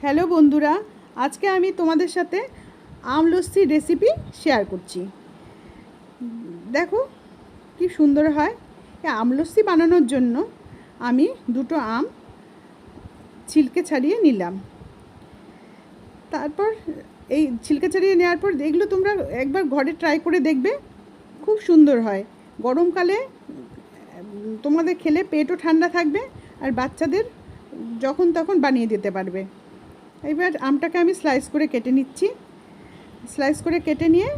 Hello বন্ধুরা, আজকে আমি তোমাদের সাথে আম লস্যি রেসিপি শেয়ার করছি। দেখো কি সুন্দর হয়। এই আম লস্যি বানানোর জন্য আমি দুটো আম ছিলকে ছাড়িয়ে নিলাম। তারপর এই ছিলকে ছাড়িয়ে নেওয়ার পর এগুলো তোমরা একবার ঘরে ট্রাই করে দেখবে, খুব সুন্দর হয়। গরমকালে তোমাদের খেলে পেটও ঠান্ডা থাকবে আর বাচ্চাদের যখন তখন বানিয়ে দিতে পারবে। এবার আমটাকে আমি স্লাইস করে কেটে নিচ্ছি। স্লাইস করে কেটে নিয়ে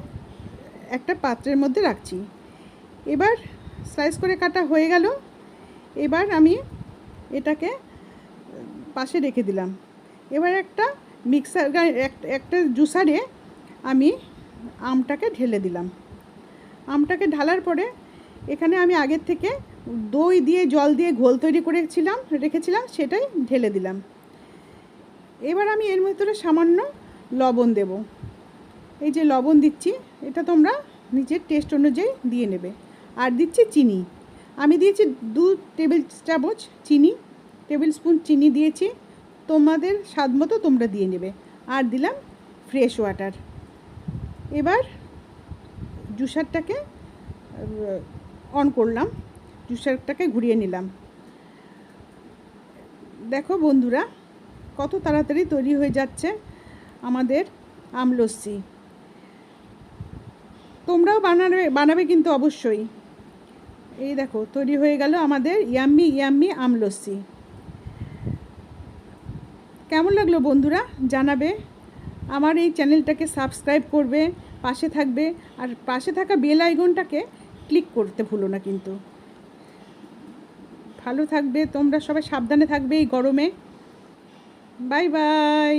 একটা পাত্রের মধ্যে রাখছি। এবার স্লাইস করে কাটা হয়ে গেল। এবার আমি এটাকে পাশে রেখে দিলাম। এবার একটা একটা জুসারে আমি আমটাকে ঢেলে দিলাম। আমটাকে ঢালার পরে এখানে আমি আগের থেকে দই দিয়ে জল দিয়ে ঘোল তৈরি রেখেছিলাম, সেটাই ঢেলে দিলাম। এবার আমি এর ভিতরে সামান্য লবণ দেব। এই যে লবণ দিচ্ছি, এটা তোমরা নিজের টেস্ট অনুযায়ী দিয়ে নেবে। আর দিচ্ছি চিনি। আমি দিয়েছি 2 টেবিল চামচ চিনি, টেবিল স্পুন চিনি দিয়েছি। তোমাদের স্বাদ মতো তোমরা দিয়ে নেবে। আর দিলাম ফ্রেশ ওয়াটার। এবার জুসারটাকে অন করলাম, জুসারটাকে ঘুরিয়ে নিলাম। দেখো বন্ধুরা, কত তাড়াতাড়ি তৈরি হয়ে যাচ্ছে আমাদের আম লস্যি। তোমরাও বানাবে কিন্তু অবশ্যই। এই দেখো তৈরি হয়ে গেল আমাদের ইয়াম্মি আম লস্যি। কেমন লাগলো বন্ধুরা জানাবে। আমার এই চ্যানেলটাকে সাবস্ক্রাইব করবে, পাশে থাকবে। আর পাশে থাকা বেল আইকনটাকে ক্লিক করতে ভুলো না কিন্তু। ভালো থাকবে তোমরা সবাই, সাবধানে থাকবে এই গরমে। Bye bye.